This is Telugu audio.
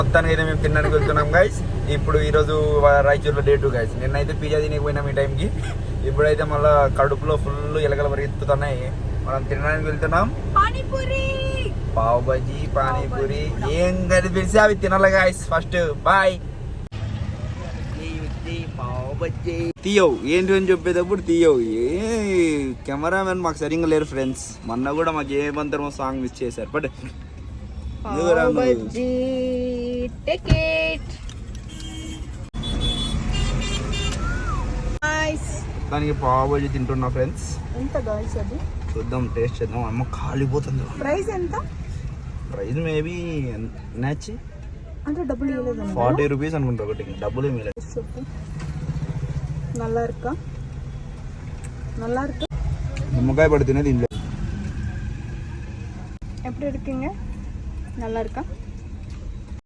మొత్తానికి అయితే మేము తినడానికి వెళ్తున్నాం గైస్. ఇప్పుడు ఈరోజు రాయచూరులో డే 2 గైస్. నిన్నైతే పిజ్జా తినకపోయినాం ఈ టైంకి. ఇప్పుడైతే మళ్ళీ కడుపులో ఫుల్ ఎలకలు పరిగెత్తుతున్నాయి. మనం తినడానికి వెళ్తున్నాం. పానీపూరి, పావ్ బజీ, పానీపూరి ఏం కనిపిస్తే అవి తినాలి గైస్. First boy. తీయవు ఏంటి అని చెప్పేటప్పుడు తీయవు. కెమెరామెన్ మాకు సరిగ్గా లేరు ఫ్రెండ్స్. మొన్న కూడా మాకు ఏమంతరమో సాంగ్ మిస్ చేశారు. బట్ దానికి పావ్ బజీ తింటున్నా ఫ్రెండ్స్. ఎంత గాయ్స్ అది? చూద్దాం, టేస్ట్ చేద్దాం. అమ్మ కాలిపోతుంది. ప్రైస్ ఎంత? ప్రైస్ మేబీ నచ్చి అంటే డబ్బులు ఇవ్వలేదు. 40 రూపీస్ అనుకుంటా ఒకటి. డబ్బులు ఏమి లేదు. நல்லா இருக்கா? நல்லா இருக்கு. నిమ్మకాయ పడితేనే తినలేదు. எப்படி இருக்கீங்க? நல்லா இருக்கா?